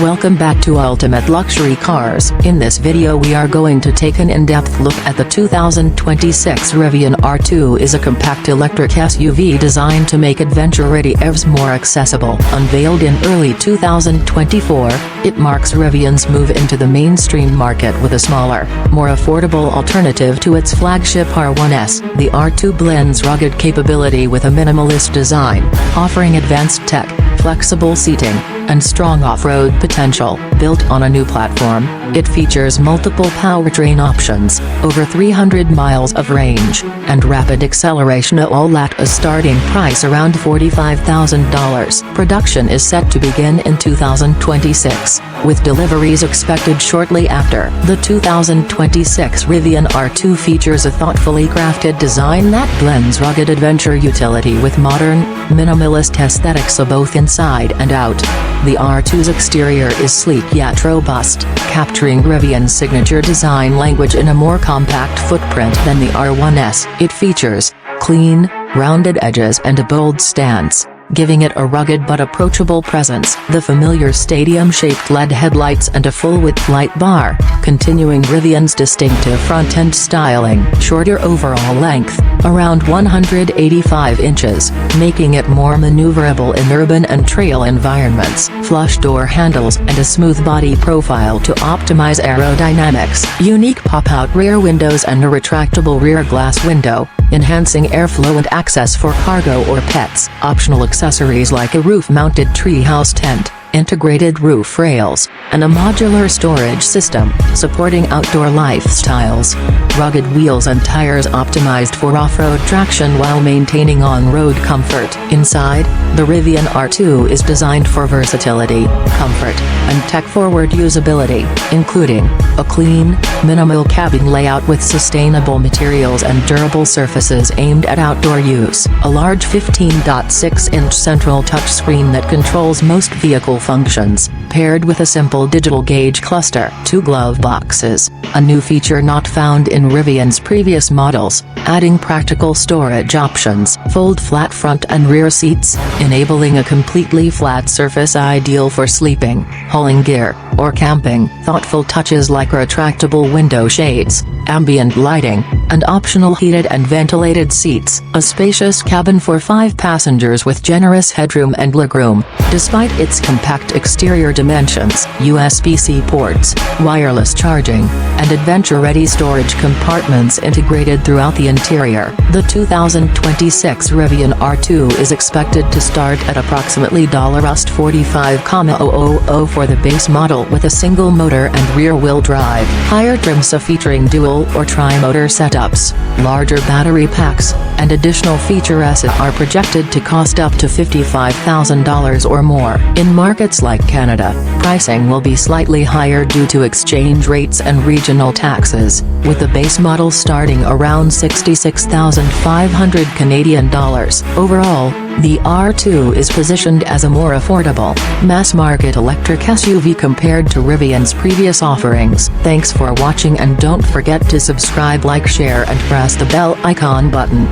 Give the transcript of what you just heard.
Welcome back to Ultimate Luxury Cars. In this video we are going to take an in-depth look at the 2026 Rivian R2. Is a compact electric SUV designed to make adventure-ready EVs more accessible. Unveiled in early 2024, it marks Rivian's move into the mainstream market with a smaller, more affordable alternative to its flagship R1S. The R2 blends rugged capability with a minimalist design, offering advanced tech, flexible seating, and strong off-road potential. Built on a new platform, it features multiple powertrain options, over 300 miles of range, and rapid acceleration, all at a starting price around $45,000. Production is set to begin in 2026, with deliveries expected shortly after. The 2026 Rivian R2 features a thoughtfully crafted design that blends rugged adventure utility with modern, minimalist aesthetics both inside and out. The R2's exterior is sleek yet robust, capturing Rivian's signature design language in a more compact footprint than the R1S. It features clean, rounded edges and a bold stance, giving it a rugged but approachable presence. The familiar stadium-shaped LED headlights and a full-width light bar, continuing Rivian's distinctive front-end styling. Shorter overall length, around 185 inches, making it more maneuverable in urban and trail environments. Flush door handles and a smooth body profile to optimize aerodynamics. Unique pop-out rear windows and a retractable rear glass window, enhancing airflow and access for cargo or pets. Optional accessories like a roof-mounted treehouse tent, integrated roof rails, and a modular storage system, supporting outdoor lifestyles. Rugged wheels and tires optimized for off-road traction while maintaining on-road comfort. Inside, the Rivian R2 is designed for versatility, comfort, and tech-forward usability, including a clean, minimal cabin layout with sustainable materials and durable surfaces aimed at outdoor use. A large 15.6-inch central touchscreen that controls most vehicle functions, paired with a simple digital gauge cluster. 2 glove boxes, a new feature not found in Rivian's previous models, adding practical storage options. Fold flat front and rear seats, enabling a completely flat surface ideal for sleeping, hauling gear, or camping. Thoughtful touches like retractable window shades, ambient lighting, and optional heated and ventilated seats. A spacious cabin for 5 passengers with generous headroom and legroom. Despite its compact exterior dimensions, USB-C ports, wireless charging, and adventure-ready storage compartments integrated throughout the interior. The 2026 Rivian R2 is expected to start at approximately $45,000 for the base model with a single motor and rear-wheel drive. Higher trims featuring dual or tri-motor setups, larger battery packs, and additional features are projected to cost up to $55,000 or more. In markets like Canada, pricing will be slightly higher due to exchange rates and regional taxes, with the base model starting around $66,500 Canadian dollars. Overall, the R2 is positioned as a more affordable, mass-market electric SUV compared to Rivian's previous offerings. Thanks for watching and don't forget to subscribe, like, share and press the bell icon button.